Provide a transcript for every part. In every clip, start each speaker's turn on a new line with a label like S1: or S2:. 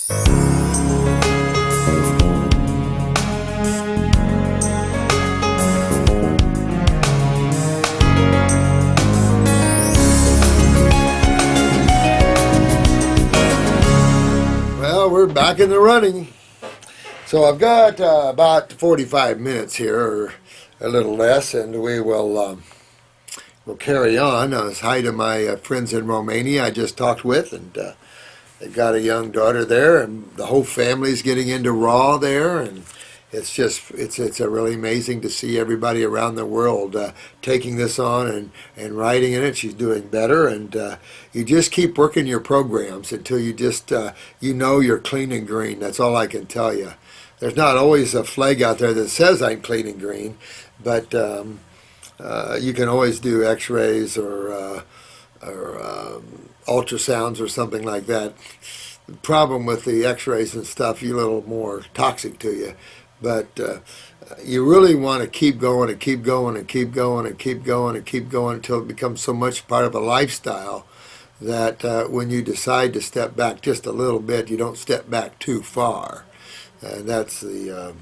S1: Well, we're back in the running. So I've got about 45 minutes here, or a little less, and we'll carry on. Hi to my friends in Romania I just talked with, and they've got a young daughter there, and the whole family's getting into Raw there, and it's really amazing to see everybody around the world taking this on and writing in it. She's doing better, and you just keep working your programs until you just you're clean and green. That's all I can tell you. There's not always a flag out there that says I'm clean and green, but you can always do X-rays or ultrasounds or something like that. The problem with the X-rays and stuff, you're a little more toxic to you. But you really want to keep going and keep going and keep going and keep going and keep going until it becomes so much part of a lifestyle that when you decide to step back just a little bit, you don't step back too far. And that's the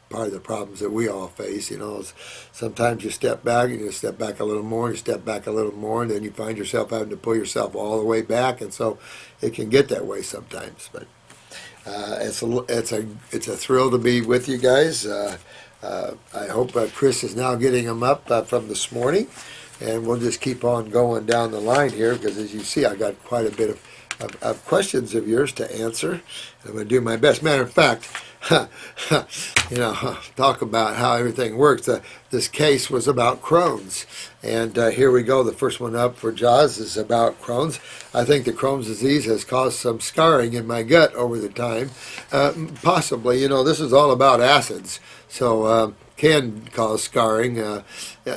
S1: part of the problems that we all face. Is sometimes you step back and you step back a little more and you step back a little more, and then you find yourself having to pull yourself all the way back, and so it can get that way sometimes. But it's a thrill to be with you guys. I hope Chris is now getting them up from this morning, and we'll just keep on going down the line here, because as you see, I got quite a bit of questions of yours to answer. I'm going to do my best. Matter of fact, talk about how everything works. This case was about Crohn's, and here we go. The first one up for Jaws is about Crohn's. I think the Crohn's disease has caused some scarring in my gut over the time. Possibly, this is all about acids, so can cause scarring.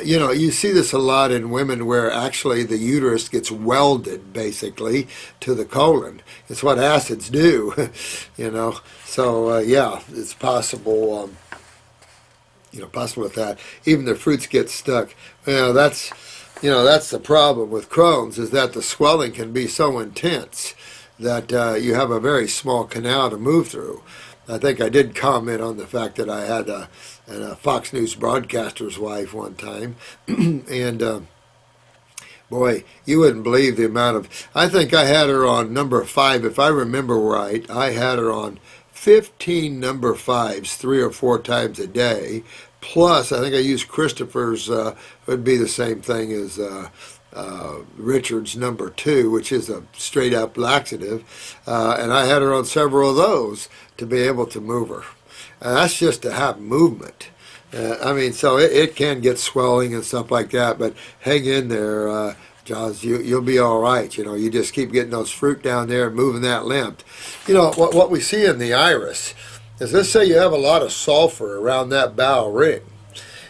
S1: You see this a lot in women where actually the uterus gets welded basically to the colon. It's what acids do, So it's possible. Possible with that. Even the fruits get stuck. That's the problem with Crohn's, is that the swelling can be so intense that you have a very small canal to move through. I think I did comment on the fact that I had a Fox News broadcaster's wife one time, and boy, you wouldn't believe the amount of. I think I had her on number 5, if I remember right. I had her on 15 number 5s 3 or 4 times a day. Plus, I think I used Christopher's. Would be the same thing as Richard's number 2, which is a straight up laxative, and I had her on several of those to be able to move her. And that's just to have movement. So it can get swelling and stuff like that, but hang in there, Jaws. You'll be all right. You just keep getting those fruit down there and moving that lymph. What we see in the iris is, let's say you have a lot of sulfur around that bowel ring.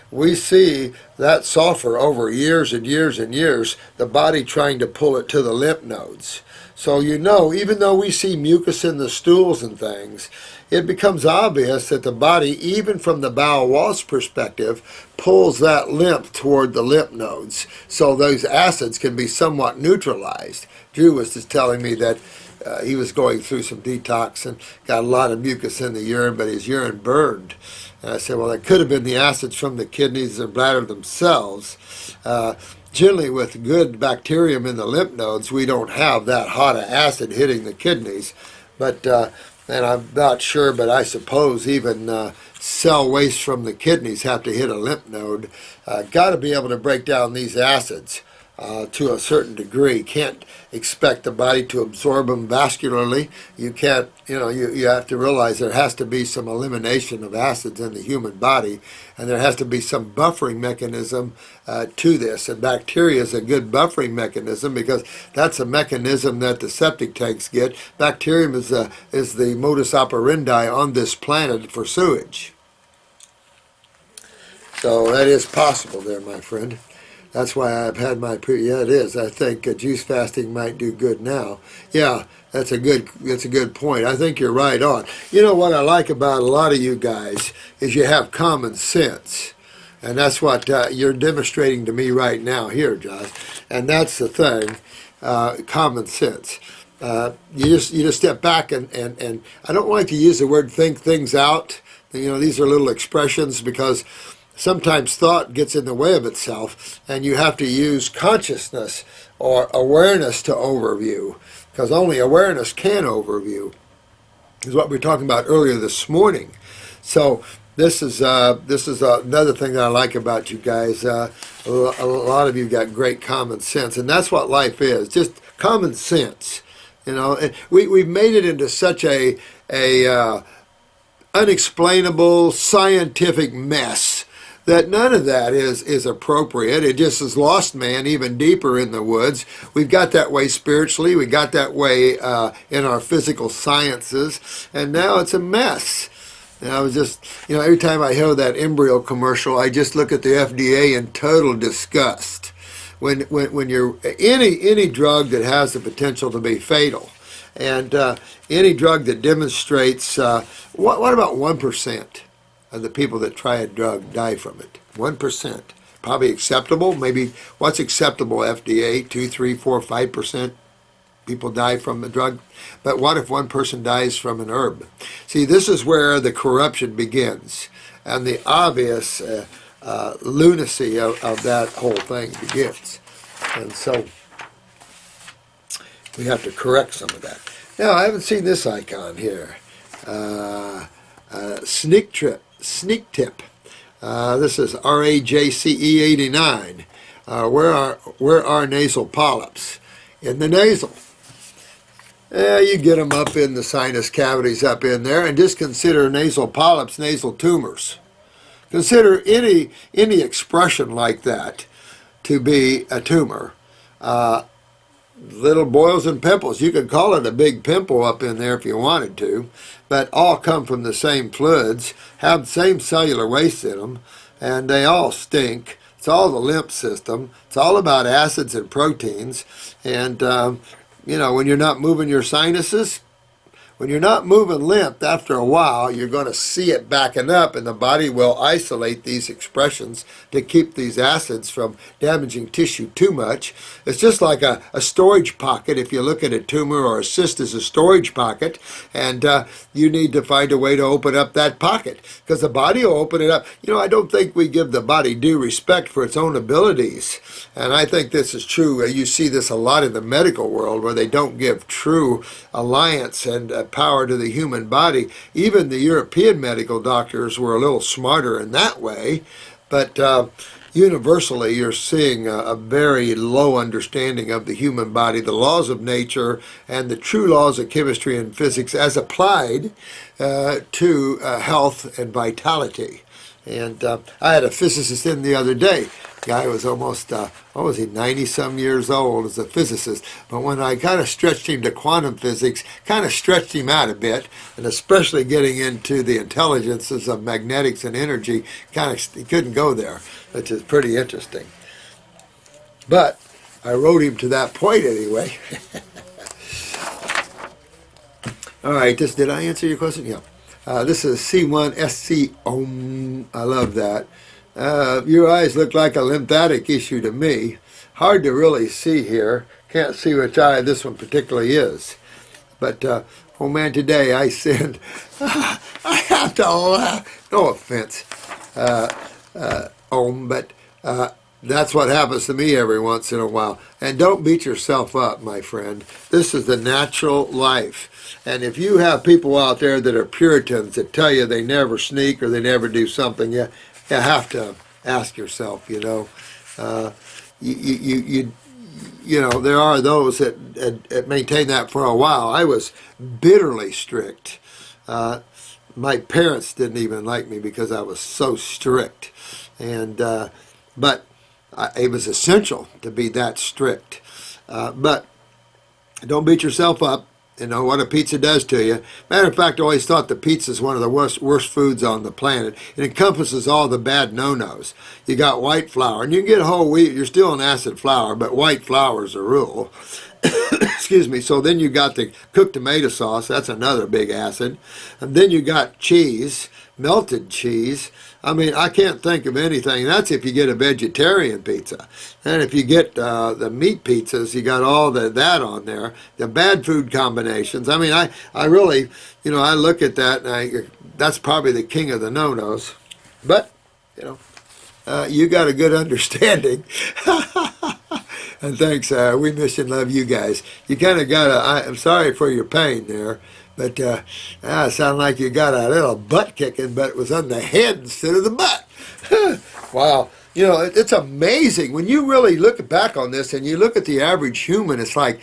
S1: We see that sulfur over years and years and years, the body trying to pull it to the lymph nodes. So even though we see mucus in the stools and things, it becomes obvious that the body, even from the bowel wall's perspective, pulls that lymph toward the lymph nodes, so those acids can be somewhat neutralized. Drew was just telling me that he was going through some detox and got a lot of mucus in the urine, but his urine burned. And I said, well, it could have been the acids from the kidneys and bladder themselves. Generally, with good bacterium in the lymph nodes, we don't have that hot of acid hitting the kidneys. But and I'm not sure, but I suppose even cell waste from the kidneys have to hit a lymph node. Got to be able to break down these acids to a certain degree. Can't expect the body to absorb them vascularly. You can't, you have to realize there has to be some elimination of acids in the human body, and there has to be some buffering mechanism to this. And bacteria is a good buffering mechanism, because that's a mechanism that the septic tanks get. Bacterium is the modus operandi on this planet for sewage. So that is possible there, my friend. That's why I've had my yeah, it is. I think juice fasting might do good now. Yeah, that's a good point. I think you're right on. What I like about a lot of you guys is you have common sense. And that's what you're demonstrating to me right now here, Josh. And that's the thing, common sense. you just step back and I don't like to use the word think things out. These are little expressions because sometimes thought gets in the way of itself, and you have to use consciousness or awareness to overview, because only awareness can overview, is what we were talking about earlier this morning. So this is another thing that I like about you guys. A lot of you got great common sense, and that's what life is, just common sense. And we've made it into such a unexplainable scientific mess that none of that is appropriate. It just has lost man even deeper in the woods. We've got that way spiritually. We got that way in our physical sciences, and now it's a mess. And I was just, every time I hear that embryo commercial, I just look at the FDA in total disgust. When you're any drug that has the potential to be fatal, and any drug that demonstrates, what about 1% of the people that try a drug die from it? 1%, probably acceptable. Maybe what's acceptable? FDA 2, 3, 4, 5% people die from the drug. But what if one person dies from an herb? See, this is where the corruption begins, and the obvious lunacy of that whole thing begins. And so we have to correct some of that. Now, I haven't seen this icon here. Sneak tip. This is RAJCE89. Where are nasal polyps? In the nasal. You get them up in the sinus cavities up in there, and just consider nasal polyps, nasal tumors. Consider any expression like that to be a tumor. Little boils and pimples. You could call it a big pimple up in there if you wanted to, but all come from the same fluids, have the same cellular waste in them, and they all stink. It's all the lymph system. It's all about acids and proteins. And, when you're not moving your sinuses, when you're not moving lymph, after a while, you're going to see it backing up, and the body will isolate these expressions to keep these acids from damaging tissue too much. It's just like a storage pocket. If you look at a tumor or a cyst as a storage pocket, and you need to find a way to open up that pocket, because the body will open it up. I don't think we give the body due respect for its own abilities, and I think this is true. You see this a lot in the medical world, where they don't give true alliance and power to the human body. Even the European medical doctors were a little smarter in that way, but universally you're seeing a very low understanding of the human body, the laws of nature, and the true laws of chemistry and physics as applied to health and vitality. And I had a physicist in the other day. Guy was almost, 90-some years old as a physicist. But when I kind of stretched him to quantum physics, kind of stretched him out a bit, and especially getting into the intelligences of magnetics and energy, he couldn't go there, which is pretty interesting. But I wrote him to that point anyway. All right, did I answer your question? Yeah. This is C1SC. I love that. Your eyes look like a lymphatic issue to me. Hard to really see here. Can't see which eye this one particularly is. But, oh man, today I sinned. I have to laugh. No offense, but that's what happens to me every once in a while. And don't beat yourself up, my friend. This is the natural life. And if you have people out there that are Puritans that tell you they never sneak or they never do something, you have to ask yourself, there are those that maintain that for a while. I was bitterly strict. My parents didn't even like me because I was so strict. But it was essential to be that strict. But don't beat yourself up. What a pizza does to you. Matter of fact, I always thought that pizza is one of the worst foods on the planet. It encompasses all the bad no-nos. You got white flour, and you can get whole wheat. You're still an acid flour, but white flour is a rule. excuse me. So then you got the cooked tomato sauce. That's another big acid. And then you got cheese, melted cheese. I mean, I can't think of anything. That's if you get a vegetarian pizza. And if you get the meat pizzas, you got all that on there. The bad food combinations. I mean, I really, I look at that and that's probably the king of the no-nos. But, you got a good understanding. And thanks. We miss and love you guys. You kind of got I'm sorry for your pain there. But it sounded like you got a little butt kicking, but it was on the head instead of the butt. Wow. It's amazing. When you really look back on this and you look at the average human, it's like,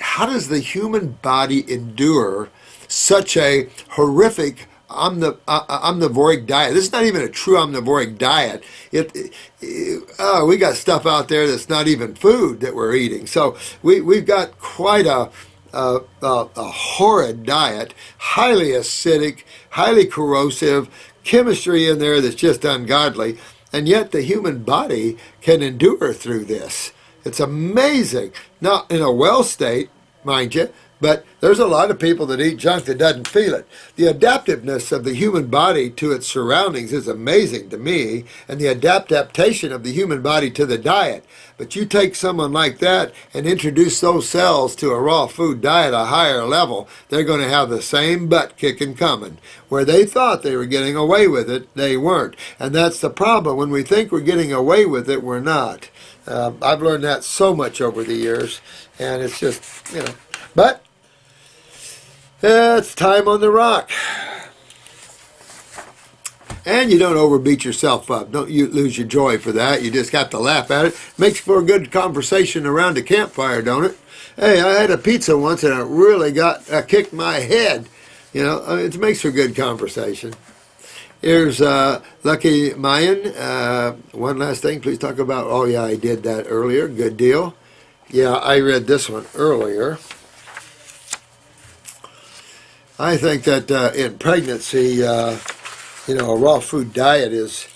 S1: how does the human body endure such a horrific omnivoric diet? This is not even a true omnivoric diet. We got stuff out there that's not even food that we're eating. So we've got quite a horrid diet, highly acidic, highly corrosive, chemistry in there that's just ungodly, and yet the human body can endure through this. It's amazing. Not in a well state, mind you, but there's a lot of people that eat junk that doesn't feel it. The adaptiveness of the human body to its surroundings is amazing to me, and the adaptation of the human body to the diet. But you take someone like that and introduce those cells to a raw food diet at a higher level, they're going to have the same butt kicking coming. Where they thought they were getting away with it, they weren't. And that's the problem. When we think we're getting away with it, we're not. I've learned that so much over the years, and it's just, But it's time on the rock. And you don't overbeat yourself up. Don't you lose your joy for that. You just have to laugh at it. Makes for a good conversation around a campfire, don't it? Hey, I had a pizza once and it really kicked my head. It makes for good conversation. Here's Lucky Mayan. One last thing, please talk about, oh yeah, I did that earlier. Good deal. Yeah, I read this one earlier. I think that in pregnancy, a raw food diet is,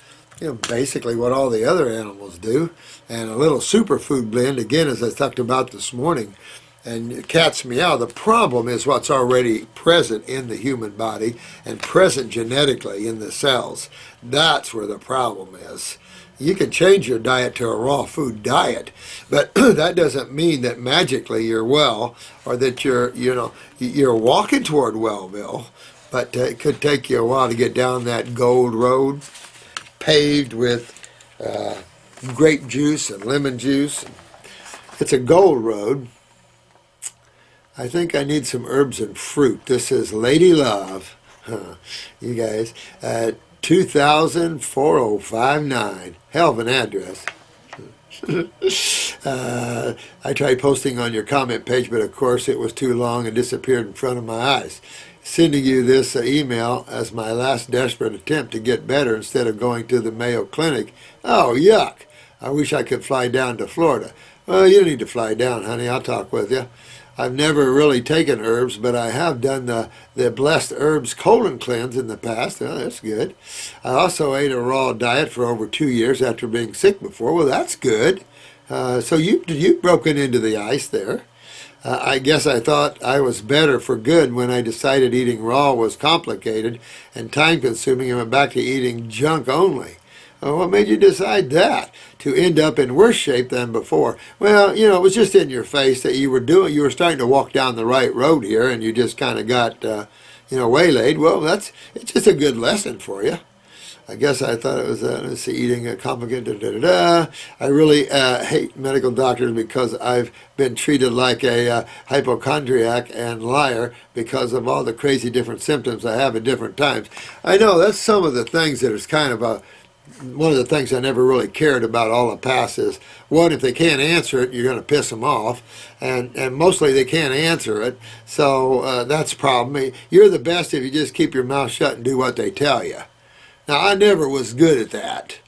S1: basically what all the other animals do. And a little superfood blend, again, as I talked about this morning, and cats meow. The problem is what's already present in the human body and present genetically in the cells. That's where the problem is. You can change your diet to a raw food diet, but that doesn't mean that magically you're well or that you're walking toward Wellville. But it could take you a while to get down that gold road, paved with grape juice and lemon juice. It's a gold road. I think I need some herbs and fruit. This is Lady Love, you guys, 204059. Hell of an address. I tried posting on your comment page, but of course it was too long and disappeared in front of my eyes. Sending you this email as my last desperate attempt to get better instead of going to the Mayo Clinic. Oh, yuck. I wish I could fly down to Florida. Well, you don't need to fly down, honey. I'll talk with you. I've never really taken herbs, but I have done the Blessed Herbs colon cleanse in the past. Well, that's good. I also ate a raw diet for over 2 years after being sick before. Well, that's good. So you've broken into the ice there. I guess I thought I was better for good when I decided eating raw was complicated and time-consuming and went back to eating junk only. What made you decide that? To end up in worse shape than before? Well, it was just in your face that you were starting to walk down the right road here, and you just kind of got, waylaid. Well, it's just a good lesson for you. I guess I thought it was, eating a complicated, I really hate medical doctors because I've been treated like a hypochondriac and liar because of all the crazy different symptoms I have at different times. I know that's some of the things that is kind of one of the things I never really cared about all the past is, one, if they can't answer it, you're going to piss them off, and mostly they can't answer it, so that's a problem. You're the best if you just keep your mouth shut and do what they tell you. Now, I never was good at that.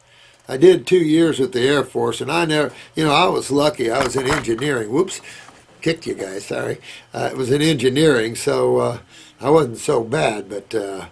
S1: I did 2 years with the Air Force, and I never, I was lucky. I was in engineering. Whoops, kicked you guys, sorry. It was in engineering, so I wasn't so bad, but